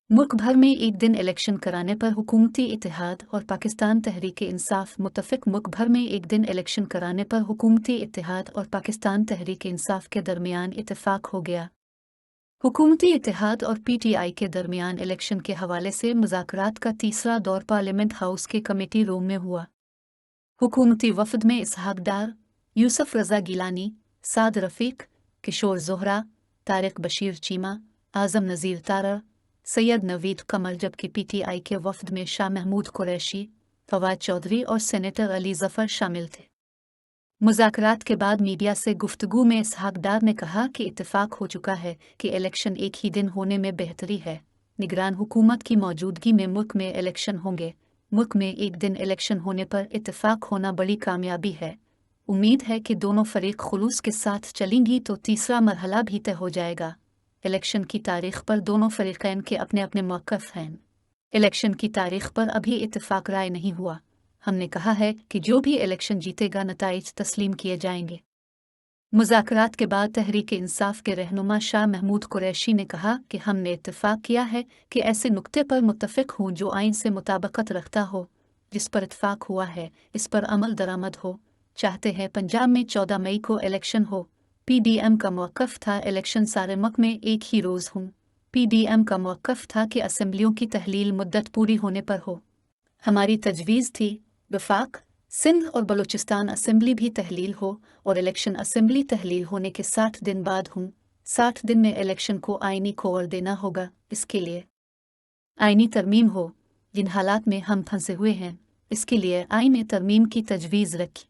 मुल्क भर में एक दिन इलेक्शन कराने पर हुकूमती इत्तेहाद और पाकिस्तान तहरीक-ए-इंसाफ मुत्तफिक। मुल्क भर में एक दिन इलेक्शन कराने पर हुकूमती इत्तेहाद और पाकिस्तान तहरीक-ए-इंसाफ के दरमियान इत्तेफाक हो गया। हुकूमती इत्तेहाद और पीटीआई के दरमियान इलेक्शन के हवाले से मुज़ाकरात का तीसरा दौर पार्लियामेंट हाउस के कमेटी रूम में हुआ। हुकूमती वफद में इसहाक डार, यूसुफ रज़ा गिलानी, साद रफ़ीक, किशोर ज़ोहरा, तारिक बशीर चीमा, आज़म नज़ीर तारा, सैयद नवीद कमल, जबकि पीटीआई के वफद में शाह महमूद कुरैशी, फवाद चौधरी और सेनेटर अली ज़फ़र शामिल थे। मुज़ाकरात के बाद मीडिया से गुफ्तगू में इसहाक डार ने कहा कि इत्तेफाक हो चुका है कि इलेक्शन एक ही दिन होने में बेहतरी है। निगरान हुकूमत की मौजूदगी में मुल्क में इलेक्शन होंगे। मुल्क में एक दिन इलेक्शन होने पर इत्तेफाक होना बड़ी कामयाबी है। उम्मीद है कि दोनों फरीक खुलूस के साथ चलेंगी तो तीसरा मरहला भी तय हो जाएगा। इलेक्शन की तारीख पर दोनों फरीकैन के अपने अपने मौक़िफ़ हैं। इलेक्शन की तारीख पर अभी इत्तेफाक राय नहीं हुआ। हमने कहा है कि जो भी इलेक्शन जीतेगा नताइज तस्लीम किए जाएंगे। मुज़ाकरात के बाद तहरीक-ए-इंसाफ के रहनुमा शाह महमूद कुरैशी ने कहा कि हमने इत्तेफाक किया है कि ऐसे नुक्ते पर मुत्तफ़िक हों जो आइन से मुताबिकत रखता हो। जिस पर इत्तेफाक हुआ है इस पर अमल दरामद हो। चाहते हैं पंजाब में 14 मई को इलेक्शन हो। पीडीएम का मौक़िफ़ था इलेक्शन सारे मुल्क में एक ही रोज़ हों। पीडीएम का मौक़िफ़ था कि असेंबलियों की तहलील मुद्दत पूरी होने पर हो। हमारी तजवीज़ थी वफाक, सिंध और बलूचिस्तान असेंबली भी तहलील हो और इलेक्शन असेंबली तहलील होने के 60 दिन बाद हों। 60 दिन में इलेक्शन को आइनी कोर देना होगा। इसके लिए आइनी तरमीम हो। जिन हालात में हम फंसे हुए हैं इसके लिए आईन तरमीम की तजवीज़ रखी।